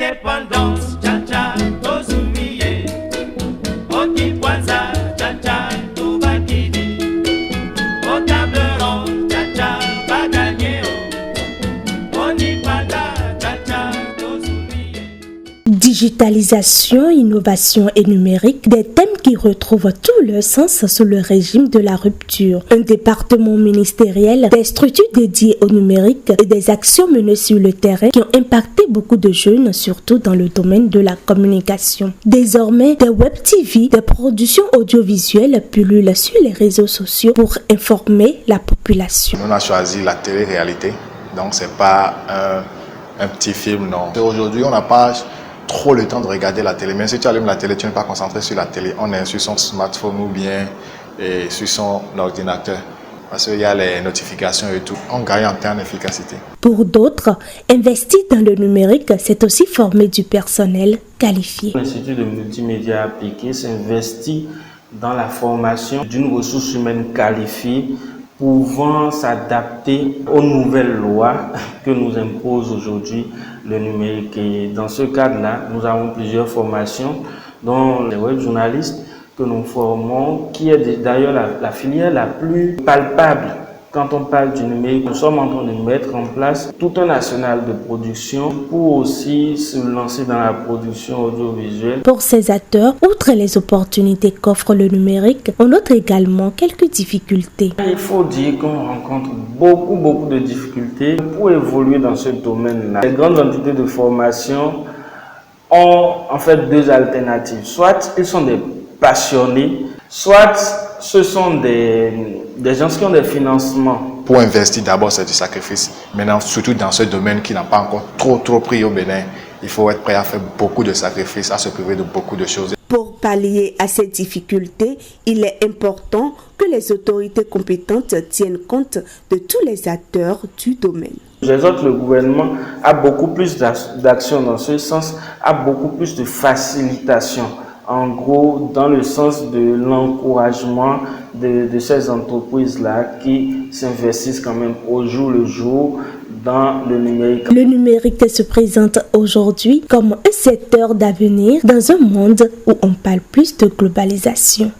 Indépendance, cha-cha, tozumiye. Oti kwanza, cha-cha, tubakidi. Au table ronde, cha-cha, baganye. Oni panda, cha-cha, tozumiye. Digitalisation, innovation et numérique, des thèmes qui retrouvent tout leur sens sous le régime de la rupture. Un département ministériel, des structures dédiées au numérique et des actions menées sur le terrain qui ont impacté beaucoup de jeunes, surtout dans le domaine de la communication. Désormais, des web TV, des productions audiovisuelles pullulent sur les réseaux sociaux pour informer la population. On a choisi la télé-réalité, donc c'est pas un petit film, non. Aujourd'hui, on n'a pas trop le temps de regarder la télé. Mais si tu allumes la télé, tu n'es pas concentré sur la télé. On est sur son smartphone ou bien sur son ordinateur. Parce qu'il y a les notifications et tout. On gagne en termes d'efficacité. Pour d'autres, investir dans le numérique, c'est aussi former du personnel qualifié. L'Institut de multimédia appliqué s'investit dans la formation d'une ressource humaine qualifiée pouvant s'adapter aux nouvelles lois que nous impose aujourd'hui le numérique. Et dans ce cadre-là, nous avons plusieurs formations, dont les web journalistes que nous formons, qui est d'ailleurs la filière la plus palpable. Quand on parle du numérique, nous sommes en train de mettre en place tout un arsenal de production pour aussi se lancer dans la production audiovisuelle. Pour ces acteurs, outre les opportunités qu'offre le numérique, on note également quelques difficultés. Il faut dire qu'on rencontre beaucoup de difficultés pour évoluer dans ce domaine-là. Les grandes entités de formation ont en fait deux alternatives. Soit ils sont des passionnés, soit ce sont des gens qui ont des financements. Pour investir, d'abord, c'est du sacrifice. Maintenant, surtout dans ce domaine qui n'a pas encore trop pris au Bénin, il faut être prêt à faire beaucoup de sacrifices, à se priver de beaucoup de choses. Pour pallier à ces difficultés, il est important que les autorités compétentes tiennent compte de tous les acteurs du domaine. J'exhorte le gouvernement à beaucoup plus d'action dans ce sens, à beaucoup plus de facilitation. En gros, dans le sens de l'encouragement de ces entreprises-là qui s'investissent quand même au jour le jour dans le numérique. Le numérique se présente aujourd'hui comme un secteur d'avenir dans un monde où on parle plus de globalisation.